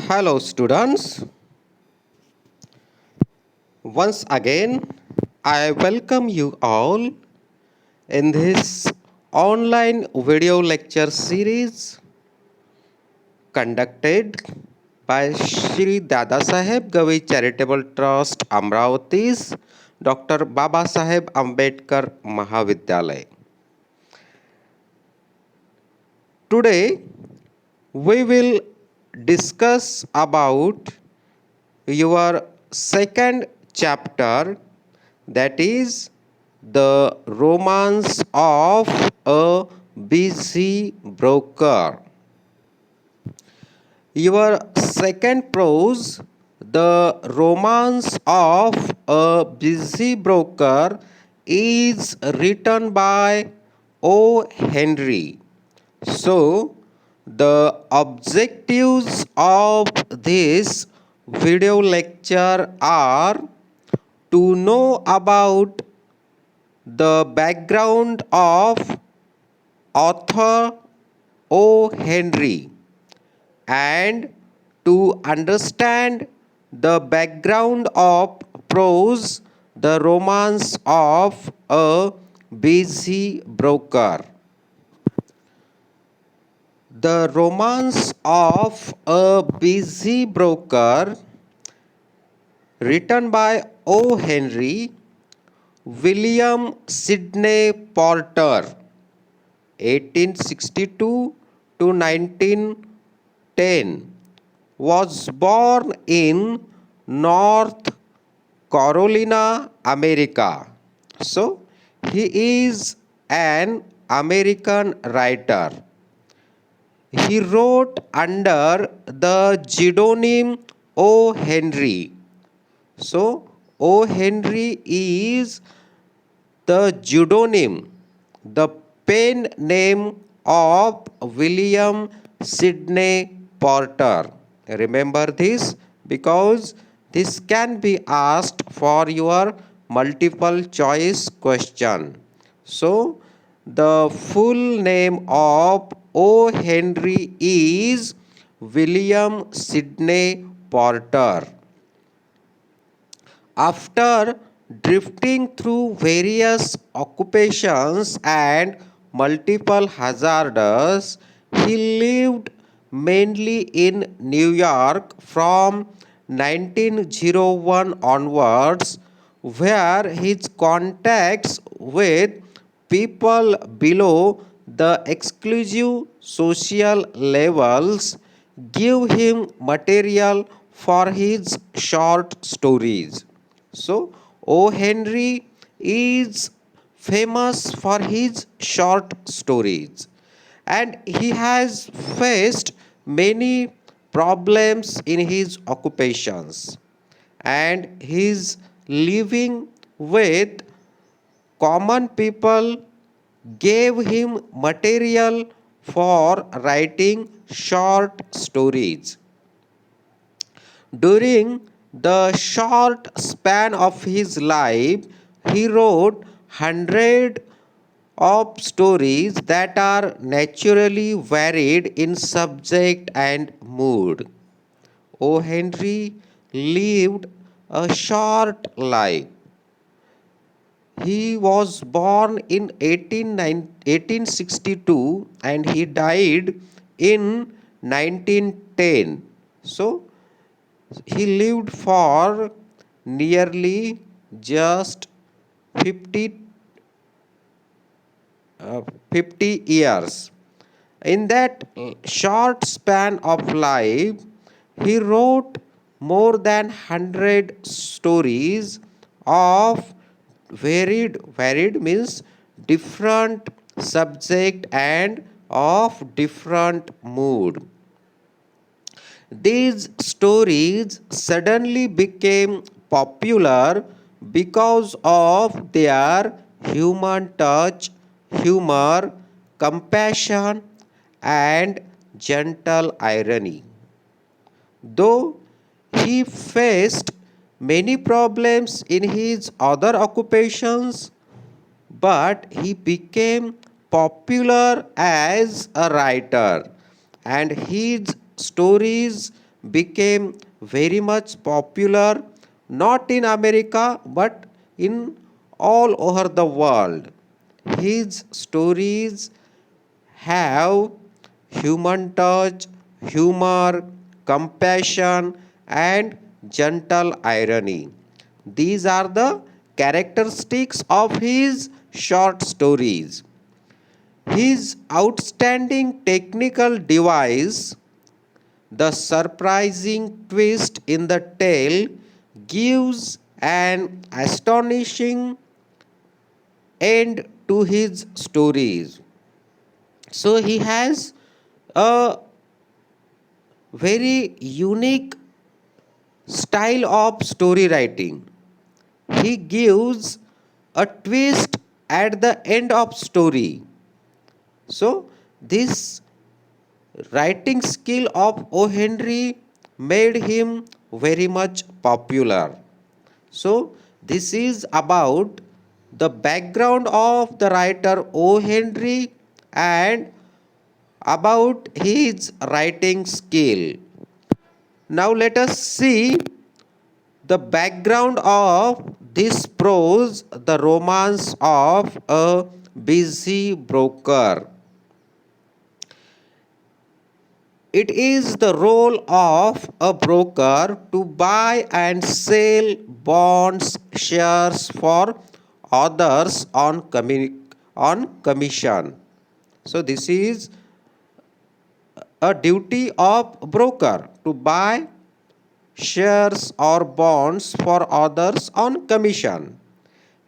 Hello, students. Once again, I welcome you all in this online video lecture series conducted by Shri Dada Saheb Gavi Charitable Trust, Amravati's Dr. Baba Saheb Ambedkar Mahavidyalay. Today, we will discuss about your second chapter, that is the romance of a busy broker. Your second prose, the romance of a busy broker, is written by O. Henry. So, the objectives of this video lecture are to know about the background of author O. Henry and to understand the background of prose, the romance of a busy broker. The Romance of a Busy Broker, written by O. Henry, William Sidney Porter, 1862 to 1910, was born in North Carolina, America. So, he is an American writer. He wrote under the pseudonym O. Henry. So, O. Henry is the pseudonym, the pen name of William Sidney Porter. Remember this because this can be asked for your multiple choice question. So, the full name of O. Henry is William Sidney Porter. After drifting through various occupations and multiple hazards, he lived mainly in New York from 1901 onwards, where his contacts with people below the exclusive social levels give him material for his short stories. So, O. Henry is famous for his short stories and he has faced many problems in his occupations and his living with common people gave him material for writing short stories. During the short span of his life, he wrote hundreds of stories that are naturally varied in subject and mood. O. Henry lived a short life. He was born in 1862 and he died in 1910. So, he lived for nearly just 50, 50 years. In that short span of life, he wrote more than 100 stories of varied means different subject and of different mood. These stories suddenly became popular because of their human touch, humor, compassion, and gentle irony. Though he faced many problems in his other occupations, but he became popular as a writer and his stories became very much popular not in America but in all over the world. His stories have human touch, humor, compassion, and gentle irony. These are the characteristics of his short stories. His outstanding technical device, the surprising twist in the tale, gives an astonishing end to his stories. So he has a very unique style of story writing. He gives a twist at the end of story. So this writing skill of O. Henry made him very much popular. So this is about the background of the writer O. Henry and about his writing skill. Now let us see the background of this prose, the romance of a busy broker. It is the role of a broker to buy and sell bonds, shares for others on commission. So this is a duty of broker to buy shares or bonds for others on commission.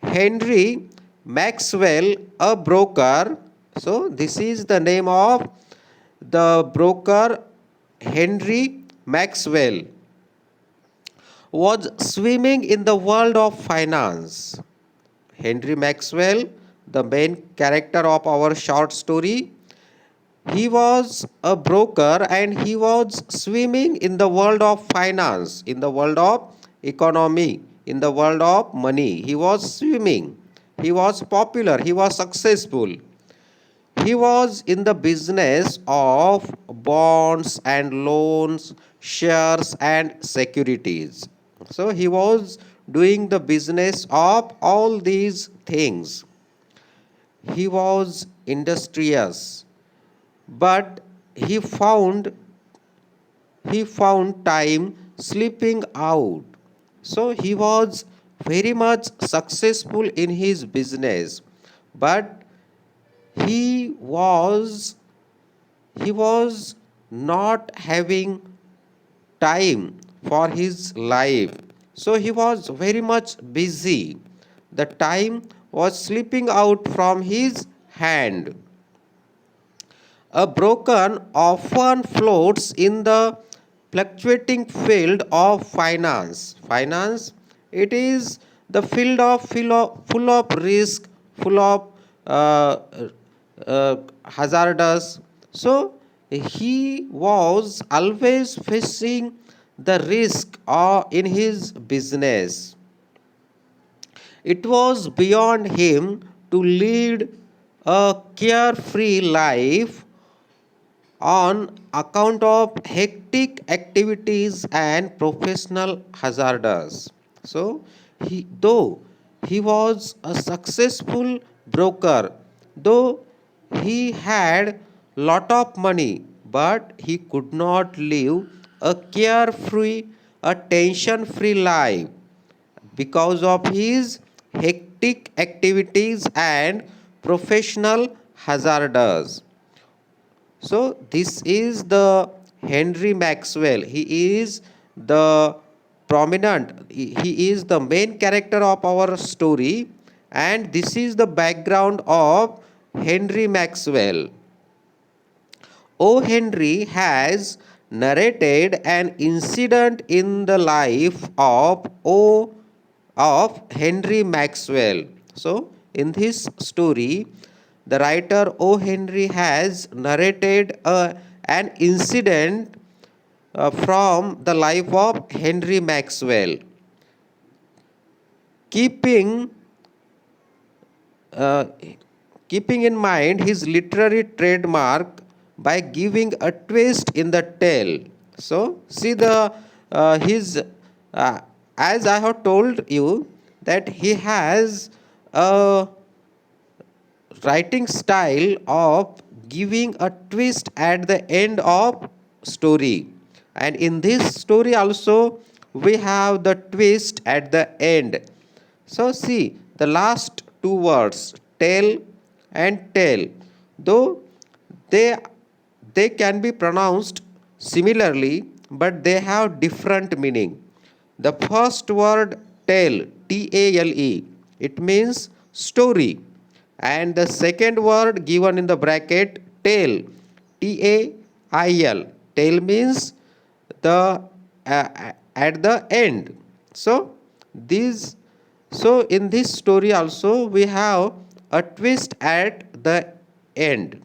Henry Maxwell, a broker, so this is the name of the broker Henry Maxwell, was swimming in the world of finance. Henry Maxwell, the main character of our short story, he was a broker and he was swimming in the world of finance, in the world of economy, in the world of money. He was swimming. He was popular. He was successful. He was in the business of bonds and loans, shares and securities. So he was doing the business of all these things. He was industrious, but he found time sleeping out. So he was very much successful in his business, but he was he was not having time for his life. So he was very much busy. The time was slipping out from his hand. A broken often floats in the fluctuating field of finance. Finance, it is the field of full of risk, full of uh, hazardous. So he was always facing the risk in his business. It was beyond him to lead a carefree life on account of hectic activities and professional hazards. So, though he was a successful broker, though he had lot of money, but he could not live a carefree, a tension-free life because of his hectic activities and professional hazards. So this is the Henry Maxwell. He is the he is the main character of our story, and this is the background of Henry Maxwell. O. Henry has narrated an incident in the life of Henry Maxwell. So, in this story, the writer O. Henry has narrated an incident from the life of Henry Maxwell, keeping uh, keeping in mind his literary trademark by giving a twist in the tale. So see the his as I have told you that he has a writing style of giving a twist at the end of story, and in this story also we have the twist at the end. So see the last two words tell and tell, though they they can be pronounced similarly, but they have different meaning. The first word tell, T A L E, it means story. And the second word given in the bracket tale, T A I L, tale means the at the end. So these so in this story also we have a twist at the end.